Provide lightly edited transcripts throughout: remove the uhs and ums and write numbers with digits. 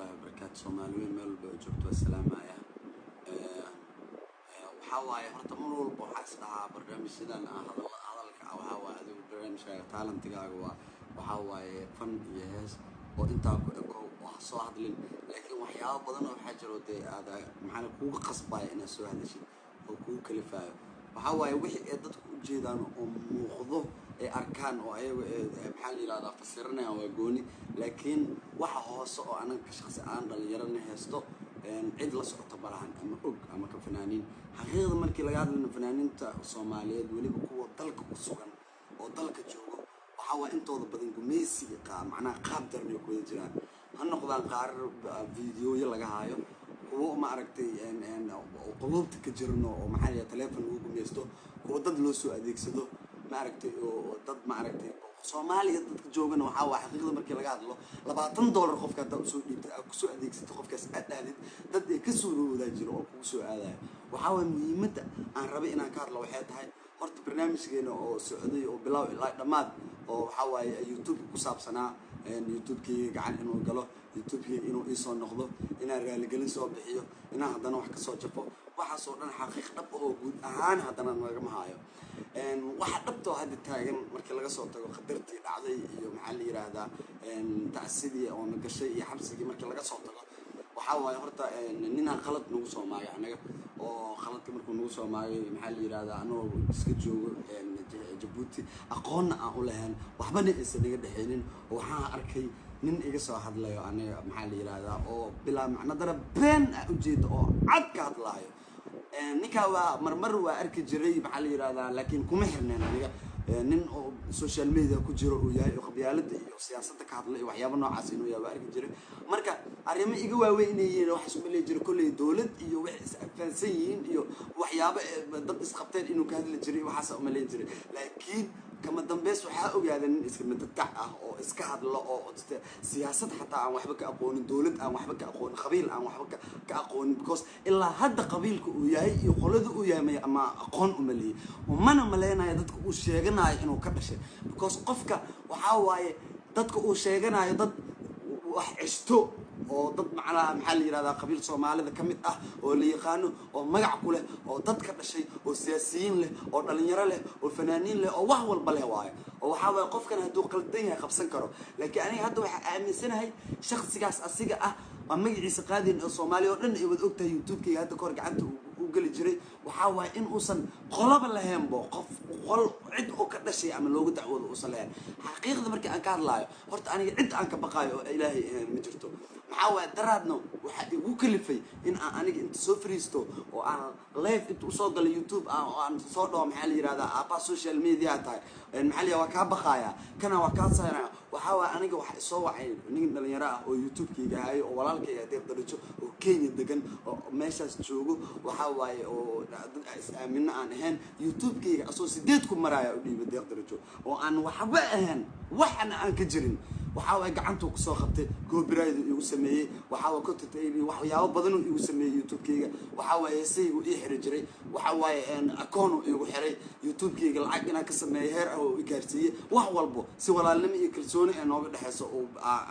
الله وبركاته Soomaaliyeed meel walba joogto salaamaya waxa waaye horta mar walba waxa isdhaha barnaamijyadan hadalka waxa waaye adigu barnaamijka talantigaaga waxa waaye fan iyo hees oo inta ku eko wax soo hadlin laakiin waxyaabo badan oo waxa jiro aad maxaa kugu qasbay inaad soo hadashid oo kugu kalifaayo waxa waaye wixii ay dadku u jeedaan oo muuqdo ay arkaan oo ayagu maxaa la yiraahdaa fasiranayaan waa gooni laakiin waxa hoose oo anaga shakhsi aan dhalinyarana heesto cid la socota barahan ama og ama ka fanaaniin xaqiiqda markii laga hadlayo fanaaniinta Soomaaliyeed waliba kuwa dalka ku sugan oo dalka joogo waxa waa intooda badan gumeysiga macnaha qaab darni ku jiraan ha noqdaan qaar fiidiyoyo laga haayo kuwa ma aragtay qulubta ka jirno oo maxaa la telefoon ugu gumeysto kuwa dad loo soo adeegsado ma aragtay oo dad ma aragtay Soomaaliyeed dadka joogana waxa waa xaqiiqda markii laga hadlo $20 qofka dad soo dhiibtay ku soo adeegsatay qofkaas aadadid dad ay ka soo roowda jiro oo ku soo aadayo waxa waa muhiimada aan rabay inaan ka hadlo waxay tahay horta barnaamijkeena oo socday oo bilow ilaa dhamaad oo waxa waaye YouTube ku saabsanaa YouTube-kii gacan inuu galo YouTube-kii inuu soo noqdo inaan raali gelin soo bixiyo inaan hadana wax ka soo jafo waxa soo dhan xaqiiq dhab oo guud ahaan hadana naga mahaayo waxa dhabto hadda taagan markii laga soo tago qadartii dhacday iyo maxaa la yiraahdaa tacsidii oo nagashay iyo xabsigii markii laga soo tago waxa waaye horta nina qalad nagu soo maagay anaga oo qaladka markuu nagu soo maagay maxaa la yiraahdaa anoo iska joogo Djibouti aqoon aan u lahayn waxbana aysan naga dhaxeenin waxaan arkay nin iga soo hadlayo aniga maxaa la yiraahdaa oo bilaa macna dara been u jeedo oo cad ka hadlayo ninka waa marmar waa arki jiray maxaa la yiraahdaa laakiin kuma xirneen aniga nin oo social media ku jiro oo yahay qabyaalada iyo siyaasadda ka hadlay waxyaabo noocaas inuu yahay arki jiray marka arrimo iga waaweynayeen waxa soo meelay jiray kulay dawlad iyo wax isfahansan yihiin iyo waxyaabo dad isqabteen inuu ka hadli jiray waxa soo meelay jiray laakiin kama dambeys waxa ogaadeen in iska madadac ah oo iska hadlo oo siyaasad xataa aan waxba ka aqoonin dawlad aan waxba ka aqoonin qabiil aan waxba ka aqoonin because ilaa hadda qabiilku uu yahay iyo qolada uu yahay ama aqoon u maleeyay umana maleynaya dadku uu sheeganayo inuu ka dhashay because qofka waxa waaye dadku uu sheeganayo dad wax cisto oo dad macnaha maxaa la yiraahdaa qabiil Soomaalida kamid ah oo la yaqaano oo magac ku leh oo dad ka dhashay oo siyaasiyiin leh oo dhalinyaro leh oo fanaaniin leh oo wax walba leh waayo oo waxa way qofkan haduu qaldan yahay qabsan karo laakiin aniga hadda waxa aaminsanahay shakhsigaas asiga ah oo magaciisa qaadin oo Soomaaliya oo dhan ay wada ogtahay YouTube-ka hadda kor gacanta u gali jiray waxa way in uusan qolaba lahayn bo qof qol cid oo ka dhashay ama loogu dacwado uusan lahayn xaqiiqda markii aan ka hadlayo horta aniga cid aan ka baqayo oo Ilaahay ma jirto maxaa daraadno waxa igu kalifay in aan aniga inta soo fariisto oo aan live inta soo galo YouTube aan soo dhaw maxaa la yiraahdaa apa social media tahay maxaa la waa ka baqaya kana waa ka saaraya waxa waa aniga waxa soo wacay nin dhalinyaro ah oo YouTube-kiga ahay oo walaalkay deeq darajo oo Kenya degan oo meeshaas joogo waxa waaye oo dad aaminna aan ahayn YouTube-kiga asoo 8 ku maraya u dhiibay deeq darajo oo aan waxba ahayn waxna aan ka jirin waxa way gacantu ku soo qabtay copyright igu sameeyay waxa waa ku tatayay waxyaabo badan oo igu sameeyay YouTube-kiga waxa way saygu ii xiri jiray waxa way account igu xiray YouTube-kiga lacag inaan ka sameeyay heer oo i gaarsiiyay wax walbo si walaalnimo iyo kalsooni ay nooga dhaxayso oo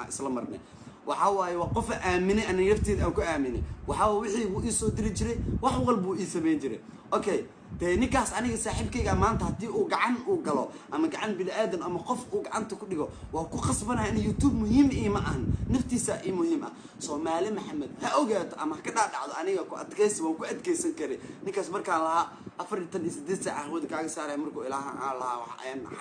isla marnay waxa way qof aaminay aan nafteeda aan ku aaminay waxa wixii uu ii soo diri jiray wax walbo ii sameeyay jiray okay ninkaas aniga saaxiibkayga maanta hadii uu gacan uu galo ama gacan bil aadan ama qof uu gacanta ku dhigo waa ku qasbanahay in YouTube muhiim ma ahan naftiisa muhiim ah Soomaali Maxamed ha ogaato ama ka dhaadhacdo aniga ku adkaysi waan ku adkaysan karay ninkaas markaan lahaa 48 saac wada kaaga saaray markuu ilaaha Allah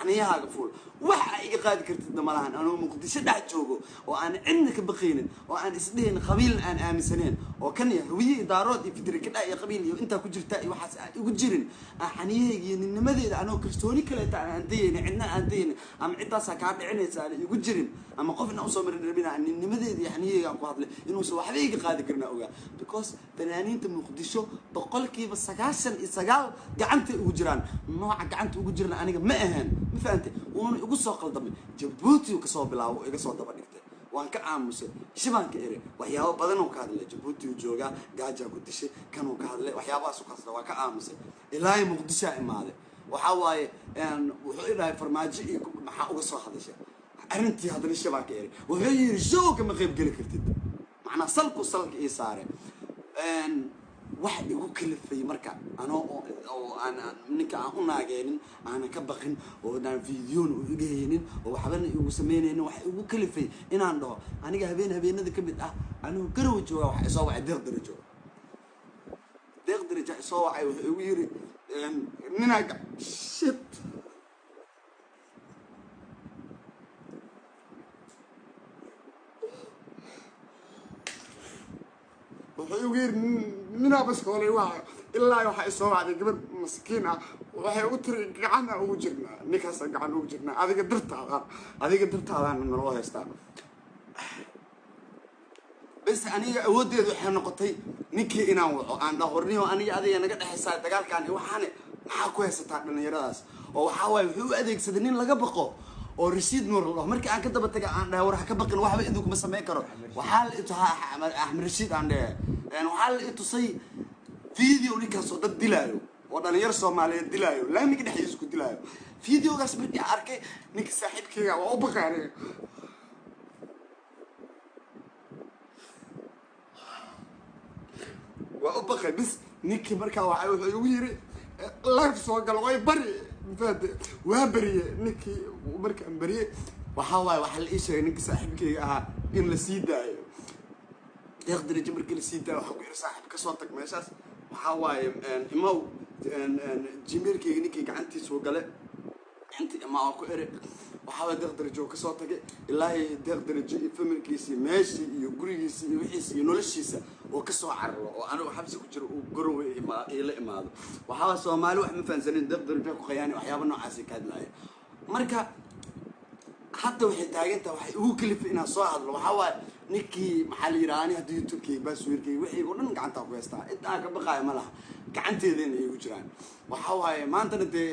xaniyahaaga fuul waxa iga qaadi kartid malahan anoo Muqdisho dhax joogo oo aan cidna ka baqaynin oo aan isdheyn qabiil aan aaminsaneen oo kan yahay idaarood iyo fikir ka dhaay qabiil iyo inta ku jirta waxaas ugu jirin xaniyahayga nimadeeda anoo kalsooni kale aan deeyay cidna aan deeyay ama cidaas ka dhicinaysa igu jirin ama qofna u soo marin rabina nimadeeda xaniyahayga ku hadlay inuu soo waxba iga qaadi karna ogaa because fanaaniinta Muqdisho boqolkiiba 99 gacanta ugu jiraan nooca gacanta ugu jirna aniga ma ahaan ma fahamtay oo ugu soo qaldamay Djibouti ka soo bilaabo iga soo daba dhigtay waan ka aamusay shibaanka ere waxyaabo badan oo ka hadlay Djibouti uu jooga gaaja ku dishay kan uu ka hadlay waxyaabahaas uu kasoo waa ka aamusay ilaa Muqdisho imaaday waxa waaye wuxuu ilaahay farmaajo iyo maxaa uga soo hadashay arintii hadana shibaanka ere wuxuu yiri showga ma qayb gali kartid macna salku salka ii saare wax igu kalifay marka anoo oo aan ninka aan u naageenin aan ka baqin oo aan fiidiyoon u igahaynin oo waxbana igu sameynaynin wax igu kalifay inaan dhaho aniga habeenada ka mid ah anuu garow jooga wax soo wacay deeq darajo soo wacay wuxuu igu yiri ninaaga shit wuxuu igu yiri ninaa bas koolay waa ilaa waxa soo wacday gabadh maskiin ah waxay u tiri gacan ugu jirnaa ninkaas gacan ugu jirnaa adiga dartaada naloo haystaa bas aniga awoodeedu waxay noqotay ninkii inaan waco aan dhahorniyo aniga adiga naga dhaxaysaa dagaalkan waxaane maxaa ku haysataa dhalinyaradaas oo waxa waaye wuxuu u adeegsaday nin laga baqo oo rasiid nuur la markii aan ka daba tagay aan dhahay war ha ka baqin waxba idinku ma sameyn karo waxaa la itahaa Axmed Rasiid aan dhahay waxaa la itusay video ninkaas oo dad dilaayo oo dhalinyaro Soomaaliyeed dilaayo laamiga dhexdiisa ku dilaayo videogaas markii arkay ninka saaxiibkayga waa u baqaanay waa u baqay bis ninkii markaa waxa wuxuu igu yiri live soo gal way bari waa bariye ninkii markaan bariye waxa waaye waxa la ii sheegay ninka saaxiibkayga ahaa in la sii daayo deeq darajo markii la sii daayo waxa ku yiri saaxiib ka soo tag meeshaas waxa waaye imaw jimeelkayga ninkii gacantiisa u gale inta imaa ku ere waxa waaye deeq darajo ka soo tagay ilaahay deeq darajo iyo familkiisa meeshii iyo gurigiisa iyo wixiisa iyo noloshiisa oo ka soo carro oo anigu xabsi ku jiro uu garow ila imaado waxa waa Soomaali wax ma fahansanin deeq darajo ku qayaani waxyaabo noocaas ka hadlaya marka hadda waxay taagantaa waxay ugu kalifay inaan soo hadlo waxa waaye ninkii maxaa la yiraahdaa hadda YouTube-kayga baasweerkayga wixii oo dhan gacanta ku haystaa inta ka baqaay ma laha gacanteedana ay ugu jiraan waxa waaye maantana dee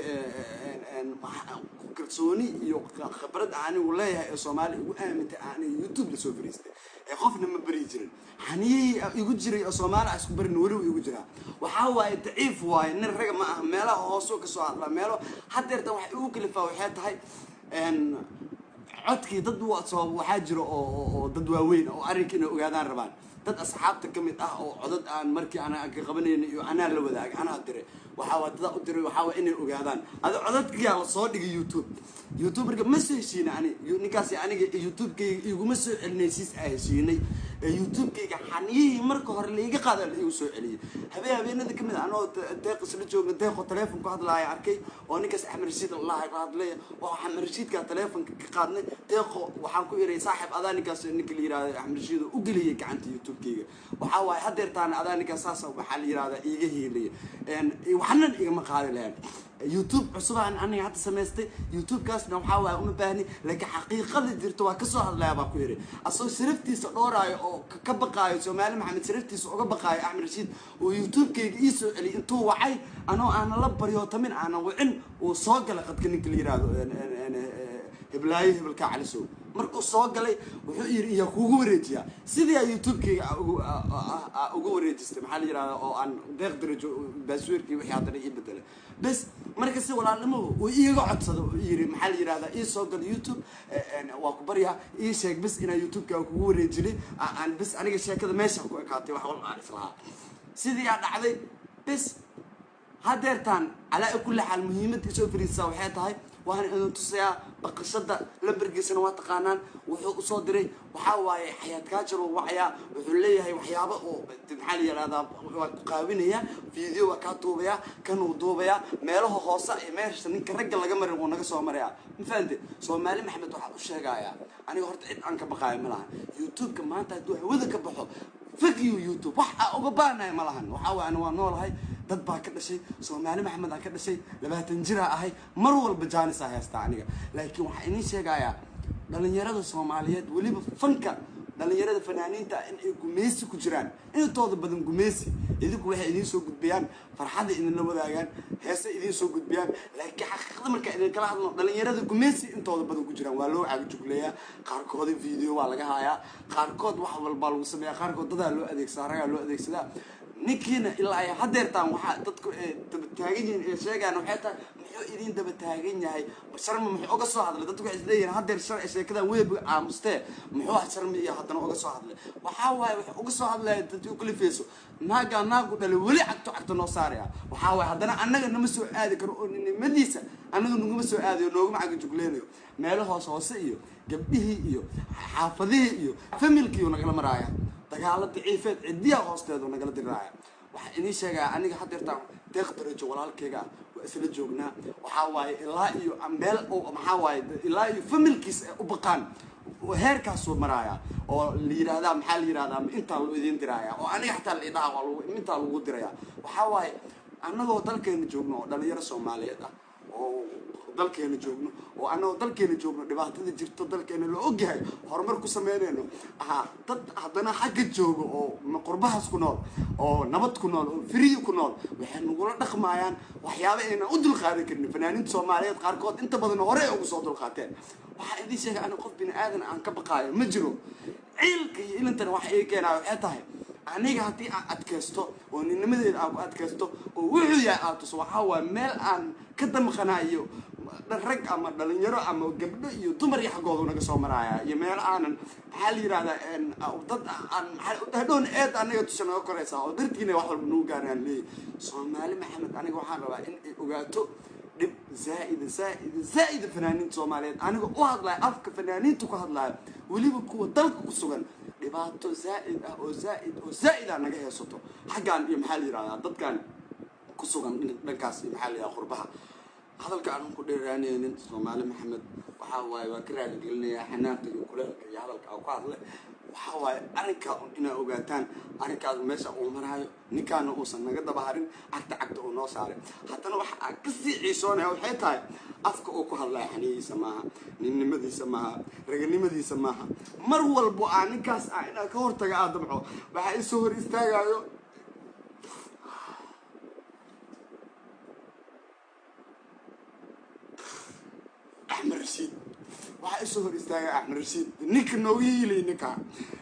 kalsooni iyo khibrad anigu leeyahay ee Soomaali ugu aamintay aan YouTube la soo fariistay ee qofna ma bari jirin xaniyay igu jiray oo Soomaali isku barin wali igu jiraa waxa waaye daciif waaye nin rag ma ah meelaha hoos ka soo hadla meelo hadeerta wax ugu kalifaa waxay tahay codkii dad waxaa jiro oo dad waaweyn oo arrinkiina ogaadaan rabaan dad asxaabta kamid ah oo codad aan markii ana ka qabanayno iyo ana la wadaag ana diray waxa waa dad u diray waxa waa inay ogaadaan ada codadkiya la soo dhigay YouTube marka ma soo heshiina ani ninkaas aniga YouTube-kayga iguma soo celinaysiis ay heshiinay YouTube-kayga xaniyay marka hore la iga qaaday la igu soo celiyay habeenada kamid ah anoo deeq isla joogna deeq telefoon ku hadlaaya arkay oo ninkaas Axmed Rasiid Allah ka hadlay oo Axmed Rasiid ka telefoonka ka qaadnay deeq waxaan ku iray saaxiib adaa ninkaas ninka la yiraahdo Axmed Rasiid u galiyay gacanta YouTube-kayga waxa waaye hadeertaan adaa ninkaas saas waxa la yiraahdaa iiga heelay waxaan igama qaadi lahayn YouTube cusub aan aniga hadda sameystay YouTube-kaasna waxa waaye uma baahni laakiin xaqiiqada jirto waa ka soo hadlaya baa ku yiri asoo siraftiisa dhoorayo oo ka baqaayo Soomaali Maxamed siraftiisa uga baqaayo Axmed Rasiid oo YouTube-kayga ii soo celi intuu wacay anoo aan la baryo tamin aan wicin oo soo gala qadka ninka la yiraahdo heblaay hebelka calisow markuu soo galay wuxuu yiri iyo kuugu wareejiya sidii YouTube-kayga ugu wareejistay maxaa la yiraahdaa oo aan deeq darajo baasweerkii wixii hadda ii bedelay bas marka si walaalnimo uu iiga codsado yiri maxaa la yiraahdaa ii soo gal YouTube waa ku bariya ii sheeg bas inaa YouTube-ka kugu wareejinay aan bas aniga sheekada meesha ku ekaatay wax walba aan islaha sidii aan dhacday bas hadeertaan ala kulli xal muhiimadii soo fariisa waxay tahay waan inuu tusayaa baqashada la bargiisana waa taqaanaan wuxuu soo diray waxa waaye xayaat ka jiro wacaya wuxuu leeyahay waxyaabo oo maxaa la yiraahdaa waa ku qaawinaya video waa ka duubaya kan uu duubaya meelaha hoose ee meesha ninka ragga laga marin oo naga soo maraya ma fahanti Soomaali Maxamed waxa uu sheegaya aniga horta cid aan ka baqaayo ma laha YouTube-ka maanta haduu hawada ka baxo fakiyo YouTube waxa uga baanay ma lahan waxa waa noolahay dad baa ka dhashay Soomaali Maxamed aan ka dhashay 20 jir ahay mar walba jaanis ah haysta aniga laakiin waxa inii sheegaya dhalinyarada Soomaaliyeed waliba fanka dhalinyarada fanaaniinta in ay gumeysi ku jiraan intooda badan gumeysi idinku waxay idin soo gudbiyaan farxada idin la wadaagaan heesa idin soo gudbiyaan laakiin xaqiiqada marka idin kala hadlo dhalinyarada gumeysi intooda badan ku jiraan waa loo caag jugleeyaa qaarkood video waa laga haayaa qaarkood wax walba lagu sameeyaa qaarkood dad loo adeegsadaa raga loo adeegsadaa ninkiina ilaa ay hadeertaan waxaa dadku daba taagan yihiin ee sheegaan waxay tahay muxuu idin daba taagan yahay sharma muxuu uga soo hadlay dadku waxay isleeyihiin hadeer sheekada weeb aamustee muxuu sharma iyo haddana uga soo hadlay waxaa waaye wuxuu uga soo hadlaya dadku kala feeso naagu dhalay weli cagto noo saaraya waxaa waaye haddana annaga nama soo aadi karo oo nimadiisa annaga naguma soo aadayo nooguma caga jugleenayo meelo hoose iyo gabdhihii iyo xaafadihii iyo familkii nagala maraaya dagaalo daciifeed cidiya hoosteedu nagala diraaya waxaa inii sheegaa aniga hadeertaan deeq darajo walaalkayga waa isla joognaa waxaa waaye ilaa iyo meel maxaa waaye ilaa iyo familkiis u baqaan heerkaasuu maraaya oo la yidhaahdaa maxaa la yidhahdaa intaa loo idin diraaya oo aniga xataa la idhaha waa intaa lagu diraya waxaa waaye annagoo dalkeena joogno oo dhalinyaro soomaaliyeed ah oo dalkeena joogno oo annagoo dalkeena joogno dhibaatada jirto dalkeena loo ogyahay horumar ku sameynayno dad haddana xagga jooga oo qurbahaas ku nool oo nabad ku nool oo firiyi ku nool waxay nagula dhaqmayaan waxyaaba aynan u dulqaadan karin fanaaniinta soomaaliyeed qaarkood inta badan hore ay ugu soo dulqaateen waxaa idin sheegay aniga qof bini aadan aan ka baqaayo ma jiro ciilka iyo ilintana waxa ii keenaa waxay tahay aniga haddii aan adkaysto oo ninnimadeeda aan ku adkaysto oo wuxuu yahay aad tuso waxaa waaye meel aan ka damqanayo rag ama dhalinyaro ama gabdho iyo dumar iyo xaggooda naga soo maraya iyo meel aanan maxaa la yidhahdaa dad aan hadhown eed aniga tusha naga koraysaa oo dartiina wax walba nagu gaaraan leeyahy Soomaali Maxamed aniga waxaan rabaa in ay ogaato dhib zaa'ida fanaaniinta Soomaaliyeed aniga u hadlayo afka fanaaniinta ku hadlayo weliba kuwa dalka ku sugan dhibaato zaa'id ah naga heesato xaggaan iyo maxaa la yidhahdaa dadkan ku sugan dhankaas iyo maxaa la yidhahdaa qurbaha hadalka aan ku dheeraanaynin Soomaali Maxamed waxaa waaye waa ka raali gelinayaa xanaaqda iyo kuleelka iyo hadalka aan ku hadlay waxaa waaye arrinkaa inaa ogaataan arrinkaas meesha uu maraayo ninkaana uusan naga daba harin cagta uu noo saaray haddana waxa aan kasii ciisoonaya waxay tahay afka uu ku hadlaya xaniyihiisa maaha ninnimadiisa maaha raganimadiisa maaha mar walbo aan ninkaas inaa ka hortaga aad dabco waxaa isoo hor istaagayo أحمد رشيد waxaa isoo hor istaagay Axmed Rashiid ninka noogu yiilay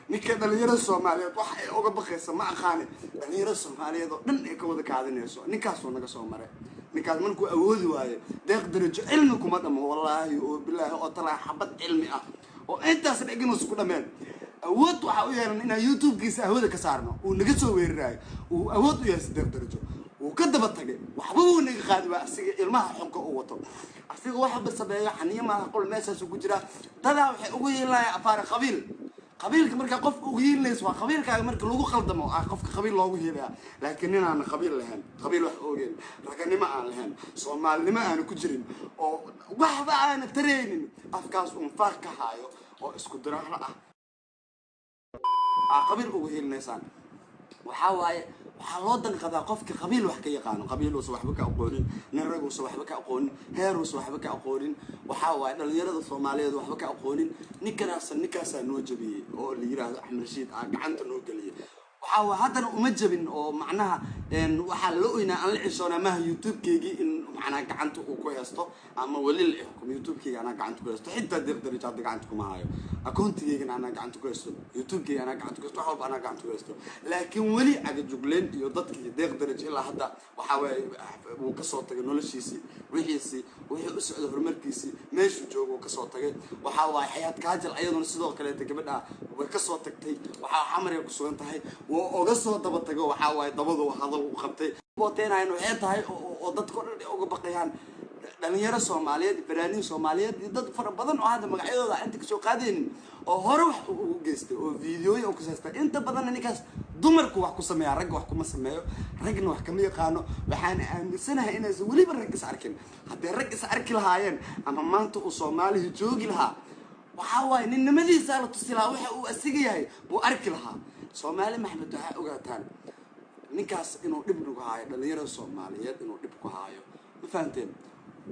ninka dhalinyarada Soomaaliyeed waxa ay uga baqaysa ma aqaan dhalinyarada Soomaaliyeed oo dhan ay ka wada kaadinayso ninkaas oo naga soo maray ninkaas markuu awoodi waayo deeq darajo cilmi kuma dhamo wallaahi oo bilaahi oo talaa xabad cilmi ah oo intaas dhigin isku dhameen awood waxa u yeelan in YouTube-kiisa hawada ka saarno oo naga soo weerarayo oo awood u yeesay deeq darajo وكذب التجي وحبوه نقاد بأسيج المها حقه قوته أسيج واحد بالسبعية حنية ما أقول ماشى شو كجرا تدا وحقوي لا أفار قبيل كمرك قف وهي اللي يسوى قبيل كمرك لوجو خلدمه قف قبيل لوجو هي لكننا أنا قبيل لهن قبيل وحقوين لكن ما أنا لهن صومال ما أنا كجرين أو واحد أنا ترين أفكاس ومفاك هايو أو إسكندرة قبيل وهي النسان وحواي waxaa loo danqadaa qofka qabiil wax ka yaqaan qabiil uu waxba ka aqoonin nin rag uu waxba ka aqoonin heer uu waxba ka aqoonin waxa waay dhalinyarada Soomaaliyeed waxba ka aqoonin ninkaas noo jabiyay oo la yiraahdo Axmed Rashiid gacanta noo galiyay waxa haddana uma jabin oo macnaha waxa la oynaa aan la cishoona ma YouTube-keegi in macnaha gacanta uu ku heesto ama wali la xukum YouTube-keega ana gacanta ku heesto xitaa deeqdari jaad gacanta kuma hayo akoontigeega ana gacanta ku heesto YouTube-keega ana gacanta ku heesto wax walba ana gacanta ku heesto laakiin wali aga jugleen iyo dadkii deeqdari ilaa hadda waxa way uu ka soo tagay noloshiisii wixii u socdo horumarkiisii meeshu joogo ka soo tagay waxa way xayaat kaajal ayaduna sidoo kale gabadha way ka soo tagtay waxa xamar ku sugan tahay oo ga soo daba tago waxa way dabadu hadal u qabtay booteenayno waxay tahay oo dadku uga baqayaan dhalinyaro Soomaaliyeed fanaaniin Soomaaliyeed dad fara badan oo hadda magacyadooda inta ka soo qaadeen oo hore wax ugu geystay oo fiidiyoyo ku saastay inta badan ninkaas dumarku wax ku sameeyaa rag wax kuma sameeyo ragna wax kama yaqaano waxaan aaminsanahay inay waliba rag is arkin haddii rag is arki lahaayeen ama maanta uu Soomaaliya joogi lahaa waxa way ninnimadiisa la tusi lahaa waxa uu asiga yahay buu arki lahaa Soomaali Maxamed waxa ogaataan ninkaas inuu dib ugu haayo dhalinyarada Soomaaliyeed inuu dib ku haayo ma fahanteen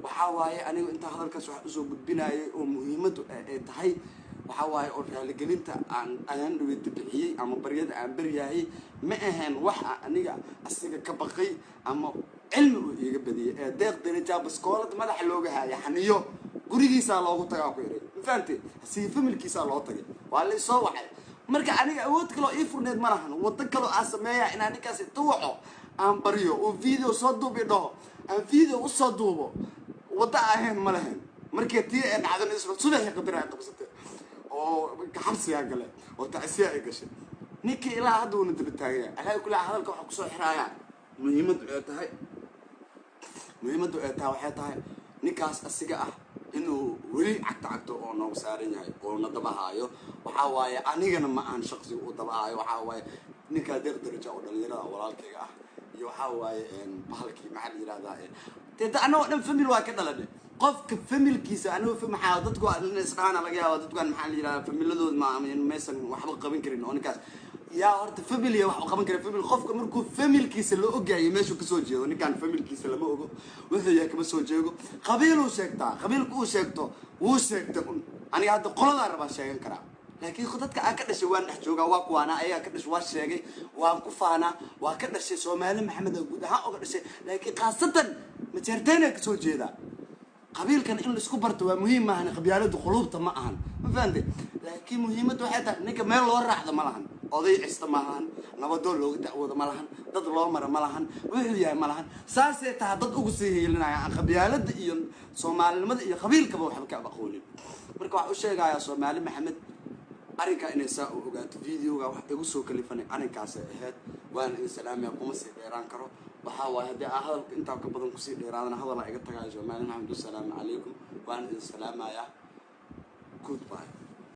waxa waaye anigu inta hadalkaas wax soo gudbinaayay oo muhiimadu ay tahay waxa waaye oo raali gelinta aan dhawid bixiyay ama baryada aan baryahay ma ahan wax aniga asiga ka baqay ama cilmi uu iga badiyay ee deeq daraja baskoolad madax looga haaya xaniyo gurigiisa loogu tagaa ku yaray ma fahanteen si familkiisa loo tagay waa la soo waxay marka aniga awood kale oo ii furneed ma lahan waddo kale oo aan sameeyaa inaan ninkaas inta waco aan baryo oo video soo duubi dhaho aan video u soo duubo waddo ahayn ma lahayn markii tii ay dhacdan isla subaxii qadar ay qabsatay oo xabsiga gale oo tacsiya ay gashay ninkii ilaa hadda uu daba taagay alaa kula hadalka waxa ku soo xiraaya muhiimadu ay tahay waxay tahay ninkaas asiga ah inuu weli cagto oo noogu saaran yahay oo na daba haayo waxa waaye anigana ma aan shaqsi u daba haayo waxa waaye ninka deeq daraja oo dhalinyarada walaalkayga ah iyo waxa waaye bahalkii maxaa la yiraahdaa teeda anoo dhan family waa ka dhalanay qofka familkiisa anoo maxaa dadku isdhaana laga yaabo dadkan maxaa la yiraahdaa familiadooda ma maysan waxba qaban karin oo ninkaas yaa horta family wax qaban kara family qofka markuu familkiisa la ogaayay meeshu ka soo jeedo ninkan familkiisa lama ogo wuxuu yahay kama soo jeego qabiiluu sheegtaa qabiilku uu sheegto wuu sheegta aniga hadda qolada rabaa sheegan karaa laakiin dadka aan ka dhashay waan dhex joogaa waa kuwaana ayaga ka dhashay waa sheegay waan ku faanaa waa ka dhashay Soomaali Maxamed guud ahaan uga dhashay laakiin qaasatan ma jeerteen ka soo jeeda qabiilkan in la isku barto waa muhiim maahan qabyaaladu qulubta ma ahan ma fahanteen laakiin muhiimadu waxay tahay ninka meel loo raacdo ma lahan oday cista ma lahan nabadoon looga dacwoodo ma lahan dad loo maro ma lahan wuxuu yahay ma lahan saasay tahay dad ugu sii heelinaya qabyaalada iyo Soomaalinimada iyo qabiilkaba waxba ka aqoolin marka waxa uu sheegayaa Soomaali Maxamed arrinka inay saa u ogaato videoga wax igu soo kalifanay arrinkaas ahayd waan in salaamiya kuma sii dheeraan karo waxa waaye hadii hadalka inta ka badan ku sii dheeraadana hadal iga tagay Soomaali Maxamed salaamu calaykum waan in salaamaya goodbye